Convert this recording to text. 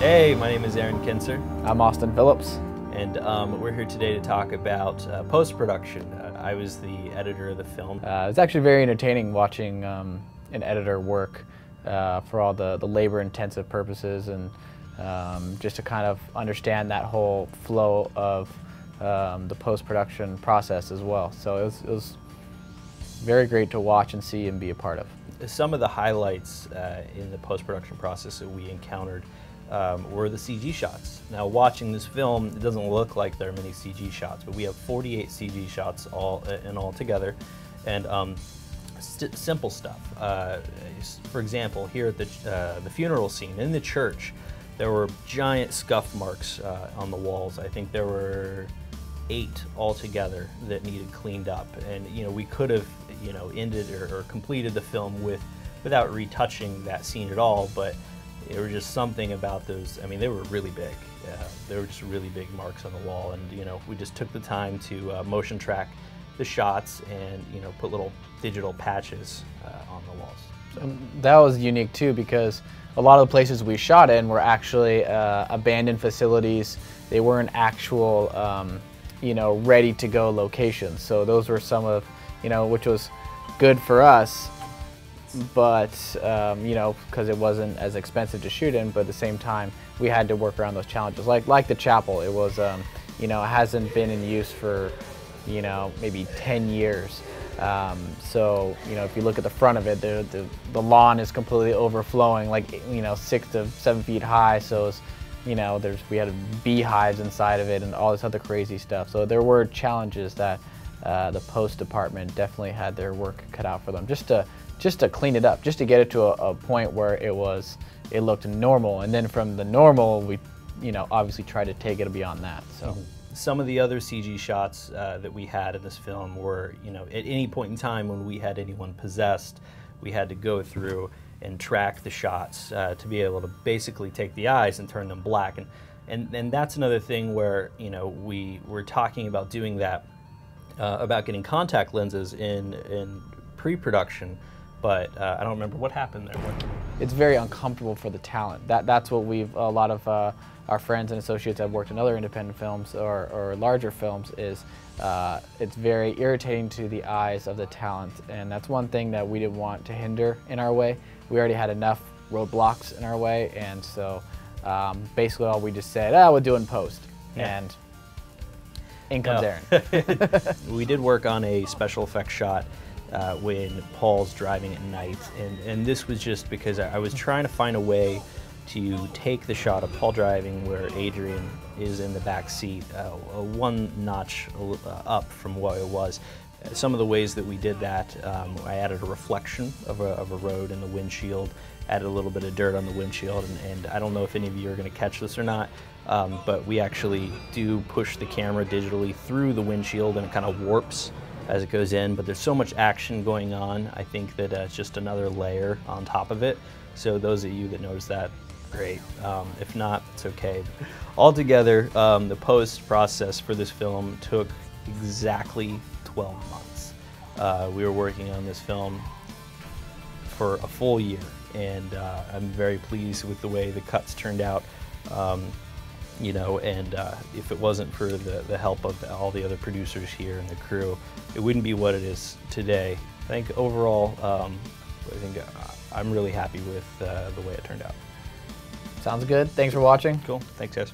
Hey, my name is Arron Kinser. I'm Austin Phillips. And we're here today to talk about post-production. I was the editor of the film. It's actually very entertaining watching an editor work for all the labor-intensive purposes, and just to kind of understand that whole flow of the post-production process as well. So it was very great to watch and see and be a part of. Some of the highlights in the post-production process that we encountered were the CG shots. Now, watching this film, it doesn't look like there are many CG shots, but we have 48 CG shots all together, and simple stuff. For example, here at the funeral scene in the church, there were giant scuff marks on the walls. I think there were 8 altogether that needed cleaned up, and we could have ended or completed the film without retouching that scene at all, but there was just something about those. I mean, they were really big. They were just really big marks on the wall, and we just took the time to motion track the shots and put little digital patches on the walls. So. That was unique too, because a lot of the places we shot in were actually abandoned facilities. They weren't actual ready to go locations. So those were some of which was good for us, but because it wasn't as expensive to shoot in, but at the same time we had to work around those challenges. Like the chapel, it was it hasn't been in use for maybe 10 years. So if you look at the front of it, the lawn is completely overflowing, like 6 to 7 feet high. So it's, we had beehives inside of it and all this other crazy stuff. So there were challenges that the post department definitely had their work cut out for them, just to clean it up, just to get it to a point where it looked normal, and then from the normal we obviously tried to take it beyond that. So some of the other CG shots that we had in this film were at any point in time when we had anyone possessed, we had to go through and track the shots to be able to basically take the eyes and turn them black, and that's another thing where we were talking about doing that, about getting contact lenses in pre-production, but I don't remember what happened there. It's very uncomfortable for the talent. That's what a lot of our friends and associates that have worked in other independent films or larger films is it's very irritating to the eyes of the talent, and that's one thing that we didn't want to hinder in our way. We already had enough roadblocks in our way, and so basically all we just said, we'll do it in post. Yeah. And in comes Arron. We did work on a special effects shot when Paul's driving at night, and this was just because I was trying to find a way to take the shot of Paul driving where Adrian is in the back seat one notch up from what it was. Some of the ways that we did that, I added a reflection of a road in the windshield, added a little bit of dirt on the windshield, and I don't know if any of you are going to catch this or not, but we actually do push the camera digitally through the windshield, and it kind of warps as it goes in, but there's so much action going on, I think that it's just another layer on top of it. So those of you that notice that, great. If not, it's okay. Altogether, the post process for this film took exactly 12 months. We were working on this film for a full year, and I'm very pleased with the way the cuts turned out. And if it wasn't for the help of all the other producers here and the crew, it wouldn't be what it is today. I think overall, I'm really happy with the way it turned out. Sounds good. Thanks for watching. Cool. Thanks, guys.